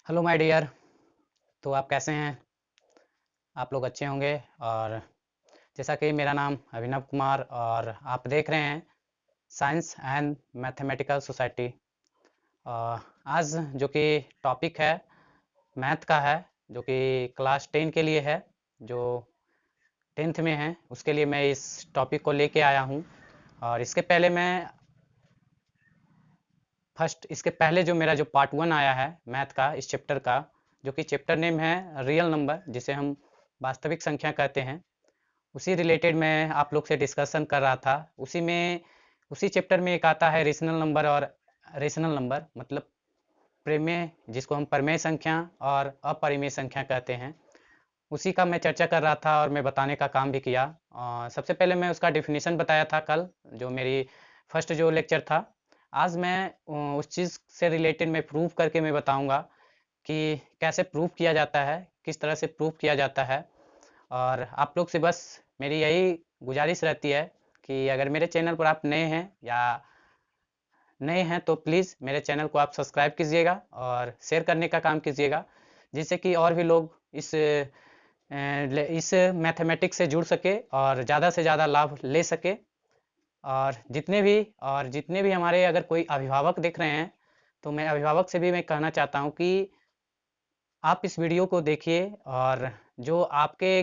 Hello my dear. तो आप कैसे हैं? आप लोग अच्छे होंगे। और जैसा कि मेरा नाम अभिनव कुमार और आप देख रहे हैं साइंस एंड मैथमेटिकल सोसाइटी। आज जो कि टॉपिक है मैथ का है, जो कि क्लास 10 के लिए है, जो 10th में है उसके लिए मैं इस टॉपिक को लेके आया हूँ। और इसके पहले जो मेरा जो पार्ट 1 आया है मैथ का इस चैप्टर का, जो कि चैप्टर नेम है रियल नंबर, जिसे हम वास्तविक संख्या कहते हैं, उसी रिलेटेड मैं आप लोग से डिस्कशन कर रहा था। उसी चैप्टर में एक आता है रेशनल नंबर, और रेशनल नंबर मतलब प्रमेय, जिसको हम परमेय संख्या और अपरिमेय संख्या कहते हैं, उसी का मैं चर्चा कर रहा था और मैं बताने का काम भी किया। सबसे पहले मैं उसका डिफिनीशन बताया था कल, जो मेरी फर्स्ट जो लेक्चर था। आज मैं उस चीज़ से रिलेटेड मैं प्रूव करके मैं बताऊंगा कि कैसे प्रूव किया जाता है, किस तरह से प्रूव किया जाता है। और आप लोग से बस मेरी यही गुजारिश रहती है कि अगर मेरे चैनल पर आप नए हैं तो प्लीज़ मेरे चैनल को आप सब्सक्राइब कीजिएगा और शेयर करने का काम कीजिएगा, जिससे कि और भी लोग इस मैथमेटिक्स से जुड़ सके और ज़्यादा से ज़्यादा लाभ ले सके। और जितने भी हमारे अगर कोई अभिभावक देख रहे हैं, तो मैं अभिभावक से भी मैं कहना चाहता हूँ कि आप इस वीडियो को देखिए, और जो आपके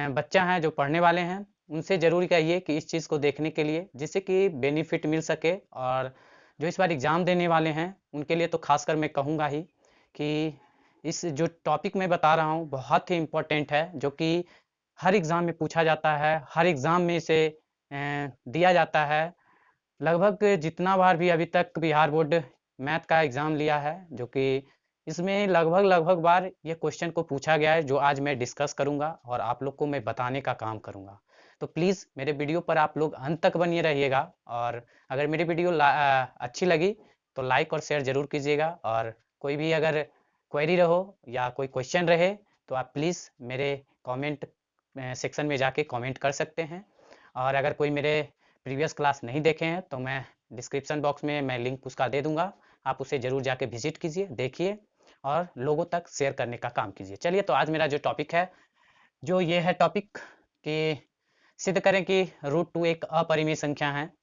बच्चा हैं जो पढ़ने वाले हैं, उनसे ज़रूर कहिए कि इस चीज़ को देखने के लिए, जिससे कि बेनिफिट मिल सके। और जो इस बार एग्ज़ाम देने वाले हैं उनके लिए तो खासकर मैं कहूँगा ही कि इस जो टॉपिक मैं बता रहा हूँ बहुत ही इम्पोर्टेंट है, जो कि हर एग्ज़ाम में पूछा जाता है, हर एग्ज़ाम में इसे दिया जाता है। लगभग जितना बार भी अभी तक बिहार बोर्ड मैथ का एग्ज़ाम लिया है, जो कि इसमें लगभग लगभग बार ये क्वेश्चन को पूछा गया है, जो आज मैं डिस्कस करूंगा और आप लोग को मैं बताने का काम करूंगा। तो प्लीज़ मेरे वीडियो पर आप लोग अंत तक बनिए रहिएगा। और अगर मेरी वीडियो अच्छी लगी तो लाइक और शेयर ज़रूर कीजिएगा। और कोई भी अगर क्वेरी रहो या कोई क्वेश्चन रहे, तो आप प्लीज़ मेरे कमेंट सेक्शन में जाके कमेंट कर सकते हैं। और अगर कोई मेरे प्रीवियस क्लास नहीं देखे हैं तो मैं डिस्क्रिप्शन बॉक्स में मैं लिंक उसका दे दूंगा, आप उसे ज़रूर जाके विजिट कीजिए, देखिए और लोगों तक शेयर करने का काम कीजिए। चलिए, तो आज मेरा जो टॉपिक है, जो ये है टॉपिक कि सिद्ध करें कि रूट टू एक अपरिमेय संख्या है।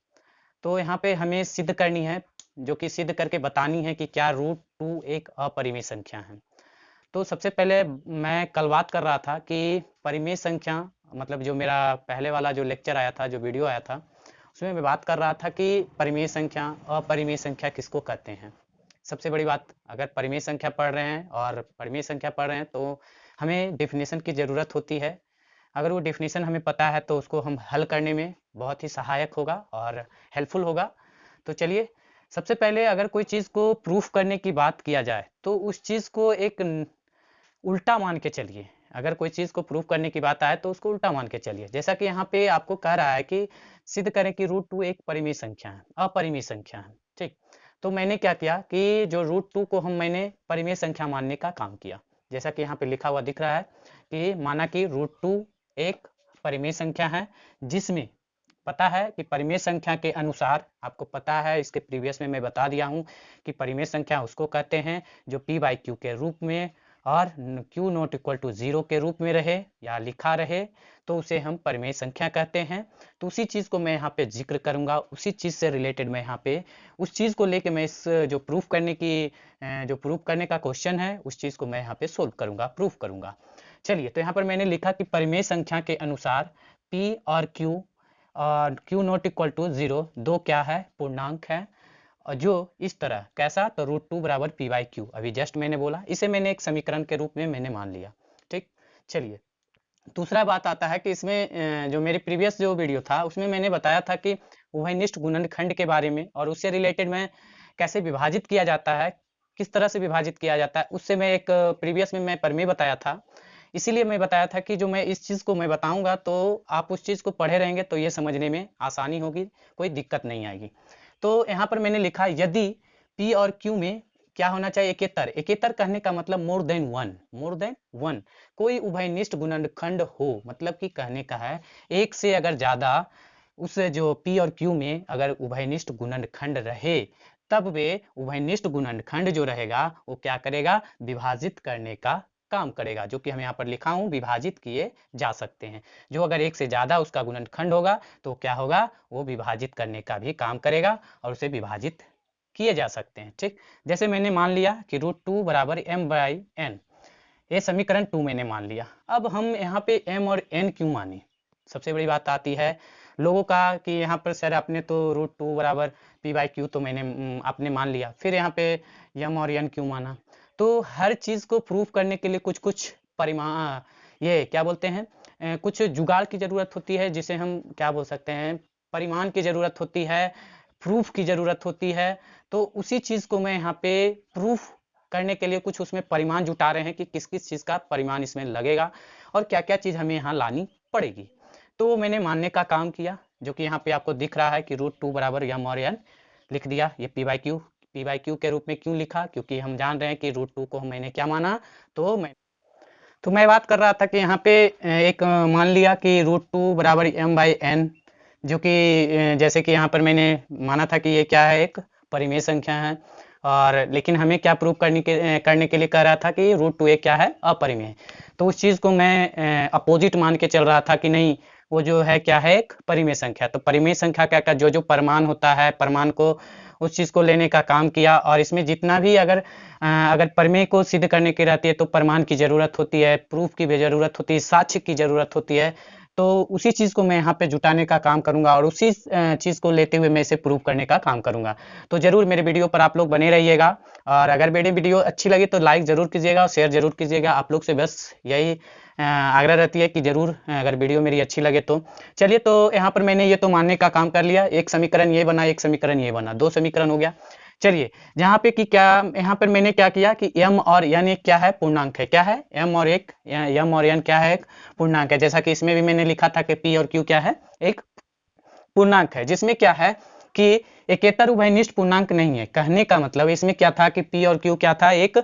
तो यहाँ पे हमें सिद्ध करनी है, जो कि सिद्ध करके बतानी है कि क्या रूट टू एक अपरिमेय संख्या है। तो सबसे पहले मैं कल बात कर रहा था कि परिमेय संख्या मतलब जो मेरा पहले वाला जो लेक्चर आया था, जो वीडियो आया था, उसमें मैं बात कर रहा था कि परिमेय संख्या अपरिमेय संख्या किसको कहते हैं। सबसे बड़ी बात, अगर परिमेय संख्या पढ़ रहे हैं और परिमेय संख्या पढ़ रहे हैं तो हमें डेफिनेशन की ज़रूरत होती है। अगर वो डेफिनेशन हमें पता है तो उसको हम हल करने में बहुत ही सहायक होगा और हेल्पफुल होगा। तो चलिए, सबसे पहले अगर कोई चीज़ को प्रूफ करने की बात किया जाए तो उस चीज़ को एक उल्टा मान के चलिए। अगर कोई चीज़ को प्रूव करने की बात आए तो उसको उल्टा मान के चलिए। जैसा कि यहाँ पे आपको कह रहा है कि सिद्ध करें कि रूट टू एक परिमेय संख्या है, अपरिमेय संख्या है। ठीक, तो मैंने क्या किया कि जो रूट टू को मैंने परिमेय संख्या मानने का काम किया। जैसा कि यहाँ पे लिखा हुआ दिख रहा है कि माना कि रूट टू एक परिमेय संख्या है, जिसमें पता है कि परिमेय संख्या के अनुसार, आपको पता है इसके प्रीवियस में मैं बता दिया हूँ कि परिमेय संख्या उसको कहते हैं जो p बाई क्यू के रूप में और q नॉट इक्वल टू 0 के रूप में रहे या लिखा रहे, तो उसे हम परिमेय संख्या कहते हैं। तो उसी चीज़ को मैं यहाँ पे जिक्र करूँगा, उसी चीज़ से रिलेटेड मैं यहाँ पे उस चीज़ को लेके मैं इस जो प्रूफ करने का क्वेश्चन है उस चीज़ को मैं यहाँ पे सोल्व करूँगा, प्रूफ करूँगा। चलिए, तो यहाँ पर मैंने लिखा कि परिमेय संख्या के अनुसार p और q नॉट इक्वल टू 0 दो क्या है, पूर्णांक है। और जो इस तरह कैसा, तो रूट टू बराबर पी बाई क्यू, अभी जस्ट मैंने बोला, इसे मैंने एक समीकरण के रूप में मैंने मान लिया। ठीक, चलिए, दूसरा बात आता है कि इसमें जो मेरी प्रीवियस जो वीडियो था उसमें मैंने बताया था कि उभयनिष्ठ गुणनखंड के बारे में, और उससे रिलेटेड मैं कैसे विभाजित किया जाता है, किस तरह से विभाजित किया जाता है, उससे मैं एक प्रीवियस में मैं प्रमेय बताया था। इसीलिए मैं बताया था कि जो मैं इस चीज़ को मैं बताऊंगा तो आप उस चीज़ को पढ़े रहेंगे तो ये समझने में आसानी होगी, कोई दिक्कत नहीं आएगी। तो यहाँ पर मैंने लिखा यदि P और Q में क्या होना चाहिए, एकेतर। एकेतर कहने का मतलब more than one, more than one. कोई उभयनिष्ठ गुणनखंड हो, मतलब कि कहने का है एक से अगर ज़्यादा उस जो P और Q में अगर उभयनिष्ठ गुणनखंड रहे, तब वे उभयनिष्ठ गुणनखंड जो रहेगा वो क्या करेगा, विभाजित करने का काम करेगा, जो कि हम यहाँ पर लिखा हूँ विभाजित किए जा सकते हैं। जो अगर एक से ज़्यादा उसका गुणनखंड होगा तो क्या होगा, वो विभाजित करने का भी काम करेगा और उसे विभाजित किए जा सकते हैं। ठीक, जैसे मैंने मान लिया कि √2 बराबर m/n, ये समीकरण 2 मैंने मान लिया। अब हम यहाँ पे m और n क्यों माने, सबसे बड़ी बात आती है लोगों का कि यहाँ पर सर आपने तो √2 बराबर p/q तो आपने मान लिया, फिर यहाँ पे m और n क्यों माना। तो हर चीज़ को प्रूफ करने के लिए कुछ कुछ परिमाण, ये क्या बोलते हैं, कुछ जुगाड़ की ज़रूरत होती है, जिसे हम क्या बोल सकते हैं, परिमाण की ज़रूरत होती है, प्रूफ की ज़रूरत होती है। तो उसी चीज़ को मैं यहाँ पे प्रूफ करने के लिए कुछ उसमें परिमाण जुटा रहे हैं कि किस किस चीज़ का परिमाण इसमें लगेगा और क्या क्या चीज़ हमें यहाँ लानी पड़ेगी। तो मैंने मानने का काम किया, जो कि यहाँ पे आपको दिख रहा है कि √2 बराबर m और n लिख दिया। ये p/q के रूप में क्यों लिखा, क्योंकि हम जान रहे हैं कि √2 को मैंने क्या माना, तो मैं बात कर रहा था कि यहाँ पे एक मान लिया कि √2 बराबर m/n, जो कि जैसे कि यहाँ पर मैंने माना था कि ये क्या है, एक परिमेय संख्या है, और लेकिन हमें क्या प्रूव करने के लिए कह रहा था कि √2 क्या है, अपरिमेय। तो उस चीज़ को मैं अपोजिट मान के चल रहा था कि नहीं, वो जो है क्या है, एक परिमेय संख्या। तो परिमेय संख्या क्या का जो जो परमान होता है, परमान को उस चीज़ को लेने का काम किया, और इसमें जितना भी अगर परिमेय को सिद्ध करने की रहती है तो प्रमाण की ज़रूरत होती है, प्रूफ की भी ज़रूरत होती है, साक्ष्य की ज़रूरत होती है। तो उसी चीज़ को मैं यहाँ पे जुटाने का काम करूँगा और उसी चीज़ को लेते हुए मैं इसे प्रूव करने का काम करूँगा। तो ज़रूर मेरे वीडियो पर आप लोग बने रहिएगा, और अगर मेरी वीडियो अच्छी लगी तो लाइक ज़रूर कीजिएगा और शेयर ज़रूर कीजिएगा। आप लोग से बस यही आग्रह रहती है कि ज़रूर अगर वीडियो मेरी अच्छी लगे तो। चलिए, तो यहाँ पर मैंने ये तो मानने का काम कर लिया, एक समीकरण ये बना, एक समीकरण ये बना, 2 समीकरण हो गया। चलिए, जहाँ पे कि क्या यहाँ पर मैंने क्या किया कि m और n एक क्या है, पूर्णांक है। क्या है, m और n क्या है, एक पूर्णांक है। जैसा कि इसमें भी मैंने लिखा था कि p और q क्या है, एक पूर्णांक है, जिसमें क्या है कि एकेतर उभयनिष्ठ पूर्णांक नहीं है। कहने का मतलब इसमें क्या था कि p और q क्या था, एक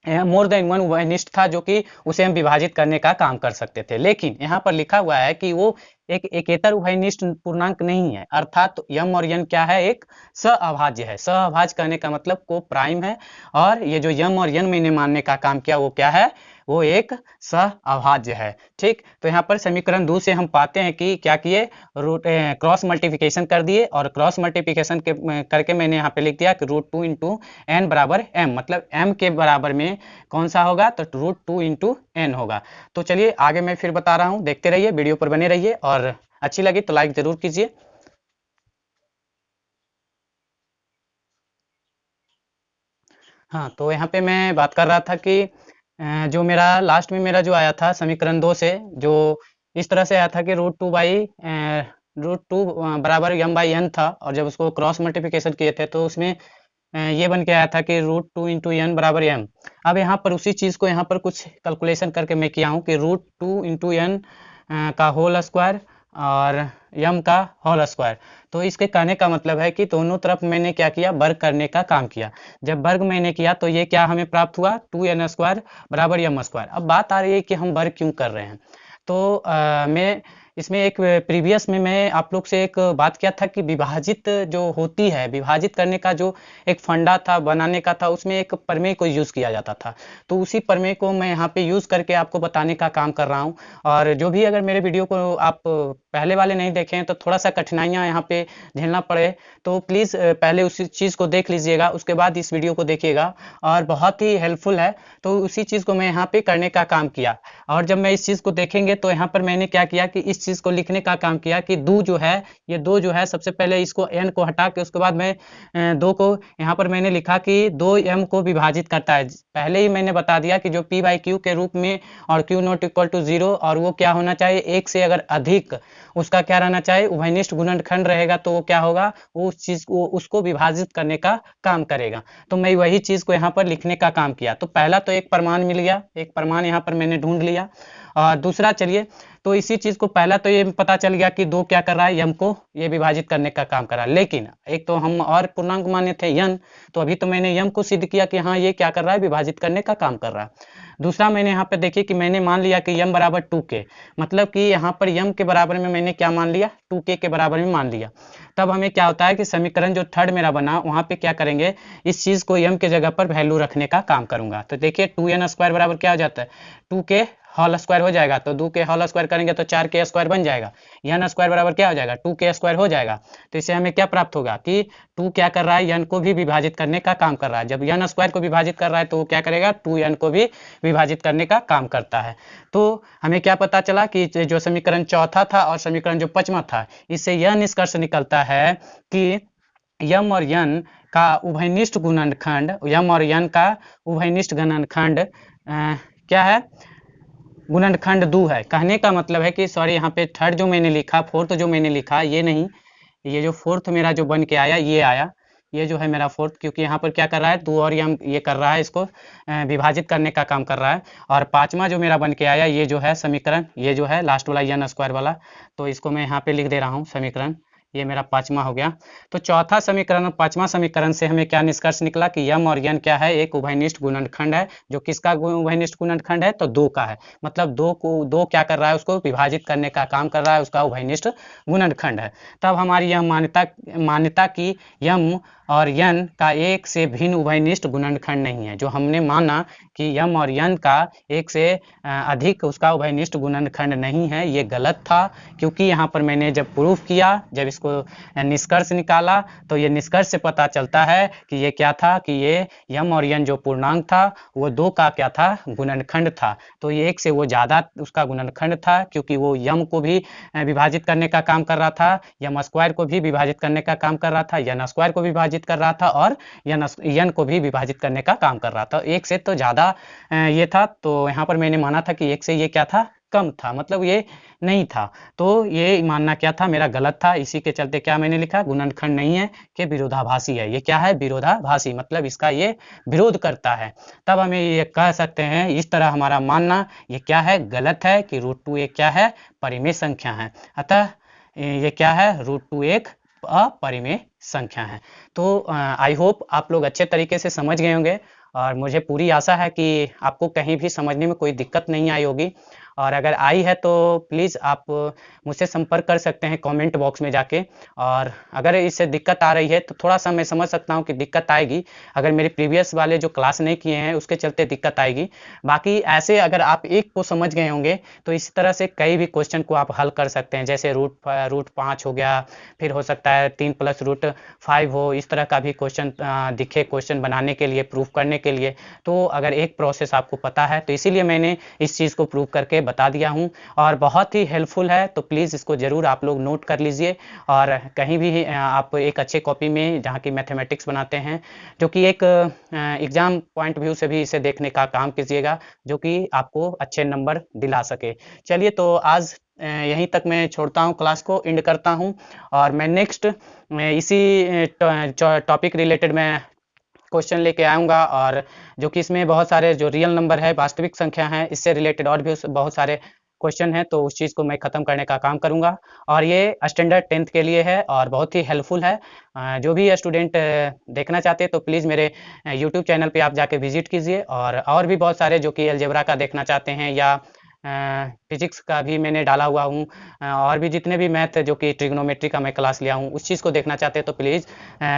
मोर देन वन उभयनिष्ठ था, जो कि उसे हम विभाजित करने का काम कर सकते थे। लेकिन यहाँ पर लिखा हुआ है कि वो एक एकेतर उभयनिष्ठ पूर्णांक नहीं है, अर्थात तो m और n क्या है, एक सहअभाज्य है। सहअभाज्य कहने का मतलब को प्राइम है, और ये जो m और n मैंने मानने का काम किया वो क्या है, वो एक सहअभाज्य है। ठीक, तो यहाँ पर समीकरण 2 से हम पाते हैं कि क्या किए, क्रॉस मल्टीप्लिकेशन कर दिए, और क्रॉस मल्टीप्लिकेशन करके मैंने यहाँ पे लिख दिया कि √2 इंटू n बराबर m, मतलब m के बराबर में कौन सा होगा, तो √2 इंटू n होगा। तो चलिए आगे मैं फिर बता रहा हूँ, देखते रहिए, वीडियो पर बने रहिए, और अच्छी लगी तो लाइक जरूर कीजिए। हाँ, तो यहाँ पे मैं बात कर रहा था कि जो मेरा लास्ट में मेरा जो आया था समीकरण 2 से, जो इस तरह से आया था कि √2 बराबर m/n था, और जब उसको क्रॉस मल्टीप्लिकेशन किए थे तो उसमें ये बन के आया था कि √2 इंटू n बराबर m। अब यहाँ पर उसी चीज़ को यहाँ पर कुछ कैलकुलेशन करके मैं किया हूँ कि √2 इंटू n का होल स्क्वायर और m का होल स्क्वायर। तो इसके कहने का मतलब है कि दोनों तरफ मैंने क्या किया, वर्ग करने का काम किया। जब वर्ग मैंने किया तो ये क्या हमें प्राप्त हुआ, 2n² बराबर m²। अब बात आ रही है कि हम वर्ग क्यों कर रहे हैं। तो मैं इसमें एक प्रीवियस में मैं आप लोग से एक बात किया था कि विभाजित जो होती है, विभाजित करने का जो एक फंडा था, बनाने का था, उसमें एक प्रमेय को यूज़ किया जाता था। तो उसी प्रमेय को मैं यहाँ पे यूज़ करके आपको बताने का काम कर रहा हूँ। और जो भी अगर मेरे वीडियो को आप पहले वाले नहीं देखे हैं तो थोड़ा सा कठिनाइयाँ यहाँ पे झेलना पड़े, तो प्लीज़ पहले उसी चीज़ को देख लीजिएगा, उसके बाद इस वीडियो को देखिएगा, और बहुत ही हेल्पफुल है। तो उसी चीज़ को मैं यहाँ पे करने का काम किया, और जब मैं इस चीज़ को देखेंगे तो यहाँ पर मैंने क्या किया कि इस चीज़ को लिखने का काम किया कि 2 जो है, ये 2 जो है, सबसे पहले इसको n को हटा के उसके बाद मैं 2 को यहाँ पर मैंने लिखा कि 2m को विभाजित करता है। पहले ही मैंने बता दिया कि जो p/q के रूप में और q नॉट इक्वल टू 0, और वो क्या होना चाहिए, 1 से अगर अधिक उसका क्या रहना चाहिए, उभयनिष्ठ गुणनखंड रहेगा, तो वो क्या होगा, वो उस चीज़ को उसको विभाजित करने का काम करेगा। तो मैं वही चीज़ को यहाँ पर लिखने का काम किया। तो पहला तो एक प्रमाण मिल गया, एक प्रमाण यहाँ पर मैंने ढूंढ लिया। और दूसरा चलिए, तो इसी चीज़ को पहला तो ये पता चल गया कि 2 क्या कर रहा है, m को ये विभाजित करने का काम कर रहा है। लेकिन एक तो हम और पूर्णांक माने थे n, तो अभी तो मैंने m को सिद्ध किया कि हाँ ये क्या कर रहा है, विभाजित करने का काम कर रहा है। दूसरा मैंने यहाँ पे देखिए कि मैंने मान लिया कि m बराबर 2k, मतलब कि यहाँ पर m के बराबर में मैंने क्या मान लिया, 2k के बराबर में मान लिया। तब हमें क्या होता है कि समीकरण जो थर्ड मेरा बना वहाँ पे क्या करेंगे, इस चीज़ को m के जगह पर वैल्यू रखने का काम करूंगा। तो देखिए 2n² बराबर क्या हो जाता है, 2k होल स्क्वायर हो जाएगा, तो 2k होल स्क्वायर करेंगे तो 4k² बन जाएगा, n² बराबर क्या हो जाएगा, 2k² हो जाएगा। तो इससे हमें क्या प्राप्त होगा कि 2 क्या कर रहा है, n को भी विभाजित करने का काम कर रहा है। जब n² को विभाजित कर रहा है तो वो क्या करेगा, 2n को भी विभाजित करने का काम करता है। तो हमें क्या पता चला कि जो समीकरण चौथा था और समीकरण जो पांचवा था, इससे यह निष्कर्ष निकलता है कि m और n का उभयनिष्ठ गुणनखंड, m और n का उभयनिष्ठ गुणनखंड क्या है, गुणनखंड 2 है। कहने का मतलब है कि सॉरी, यहाँ पे थर्ड जो मैंने लिखा, फोर्थ जो मैंने लिखा ये नहीं, ये जो फोर्थ मेरा जो बन के आया ये आया, ये जो है मेरा फोर्थ, क्योंकि यहाँ पर क्या कर रहा है 2 और ये कर रहा है, इसको विभाजित करने का काम कर रहा है। और पांचवा जो मेरा बन के आया ये जो है समीकरण, ये जो है लास्ट वाला n² वाला, तो इसको मैं यहाँ पे लिख दे रहा हूँ समीकरण, ये मेरा पांचवा हो गया। तो चौथा समीकरण और पांचवा समीकरण से हमें क्या निष्कर्ष निकला कि m और n क्या है, एक उभयनिष्ठ गुणनखंड है। जो किसका उभयनिष्ठ गुणनखंड है, तो 2 का है, मतलब 2 क्या कर रहा है, उसको विभाजित करने का काम कर रहा है, उसका उभयनिष्ठ गुणनखंड है। तब हमारी यह मान्यता की m और n का एक से भिन्न उभयनिष्ठ गुणनखंड नहीं है। जो हमने माना कि m और n का एक से अधिक उसका उभयनिष्ठ गुणनखंड नहीं है, ये गलत था। क्योंकि यहाँ पर मैंने जब प्रूफ किया, जब इसको निष्कर्ष निकाला, तो ये निष्कर्ष से पता चलता है कि ये क्या था, कि ये m और n जो पूर्णांक था वो 2 का क्या था, गुणनखंड था। तो ये एक से वो ज़्यादा उसका गुणनखंड था, क्योंकि वो m को भी विभाजित करने का काम कर रहा था, m² को भी विभाजित करने का काम कर रहा था, n² को विभाजित कर रहा था, और n को भी विभाजित करने का काम कर रहा था। एक से तो ज़्यादा ये था, तो यहाँ पर मैंने माना था कि एक से ये क्या था, कम था, मतलब ये नहीं था। तो ये मानना क्या था, मेरा गलत था। इसी के चलते क्या मैंने लिखा, गुणनखंड नहीं है कि विरोधाभासी है। ये क्या है, विरोधाभासी, मतलब इसका ये विरोध करता है। तब हमें ये कह सकते हैं, इस तरह हमारा मानना ये क्या है, गलत है कि √2 एक क्या है, परिमेय संख्या है। अतः ये क्या है, √2 एक अपरिमेय संख्या है। तो आई होप आप लोग अच्छे तरीके से समझ गए होंगे, और मुझे पूरी आशा है कि आपको कहीं भी समझने में कोई दिक्कत नहीं आई होगी। और अगर आई है तो प्लीज़ आप मुझसे संपर्क कर सकते हैं कमेंट बॉक्स में जाके। और अगर इससे दिक्कत आ रही है तो थोड़ा सा मैं समझ सकता हूँ कि दिक्कत आएगी, अगर मेरे प्रीवियस वाले जो क्लास नहीं किए हैं उसके चलते दिक्कत आएगी। बाकी ऐसे अगर आप एक को समझ गए होंगे तो इस तरह से कई भी क्वेश्चन को आप हल कर सकते हैं, जैसे √5 हो गया, फिर हो सकता है 3 + √5 हो, इस तरह का भी क्वेश्चन दिखे क्वेश्चन बनाने के लिए, प्रूफ करने के लिए। तो अगर एक प्रोसेस आपको पता है तो इसीलिए मैंने इस चीज़ को प्रूव करके बता दिया हूँ, और बहुत ही हेल्पफुल है। तो प्लीज़ इसको ज़रूर आप लोग नोट कर लीजिए, और कहीं भी आप एक अच्छे कॉपी में जहाँ की मैथमेटिक्स बनाते हैं, जो कि एक एग्ज़ाम पॉइंट व्यू से भी इसे देखने का काम कीजिएगा, जो कि आपको अच्छे नंबर दिला सके। चलिए, तो आज यहीं तक मैं छोड़ता हूँ, क्लास को एंड करता हूँ, और मैं नेक्स्ट इसी टॉपिक रिलेटेड मैं क्वेश्चन लेके आऊँगा, और जो कि इसमें बहुत सारे जो रियल नंबर है, वास्तविक संख्या है, इससे रिलेटेड और भी बहुत सारे क्वेश्चन हैं, तो उस चीज़ को मैं ख़त्म करने का काम करूँगा। और ये स्टैंडर्ड 10th के लिए है और बहुत ही हेल्पफुल है। जो भी स्टूडेंट देखना चाहते हैं तो प्लीज़ मेरे यूट्यूब चैनल पे आप जाके विजिट कीजिए, और भी बहुत सारे जो कि अलजेब्रा का देखना चाहते हैं, या फिजिक्स का भी मैंने डाला हुआ हूँ, और भी जितने भी मैथ जो कि ट्रिग्नोमेट्री का मैं क्लास लिया हूँ, उस चीज़ को देखना चाहते हैं तो प्लीज़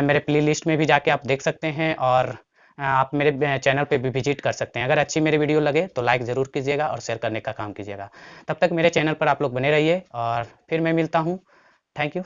मेरे प्लेलिस्ट में भी जाके आप देख सकते हैं, और आप मेरे चैनल पे भी विजिट कर सकते हैं। अगर अच्छी मेरी वीडियो लगे तो लाइक ज़रूर कीजिएगा और शेयर करने का काम कीजिएगा। तब तक मेरे चैनल पर आप लोग बने रहिए, और फिर मैं मिलता हूँ। Thank you.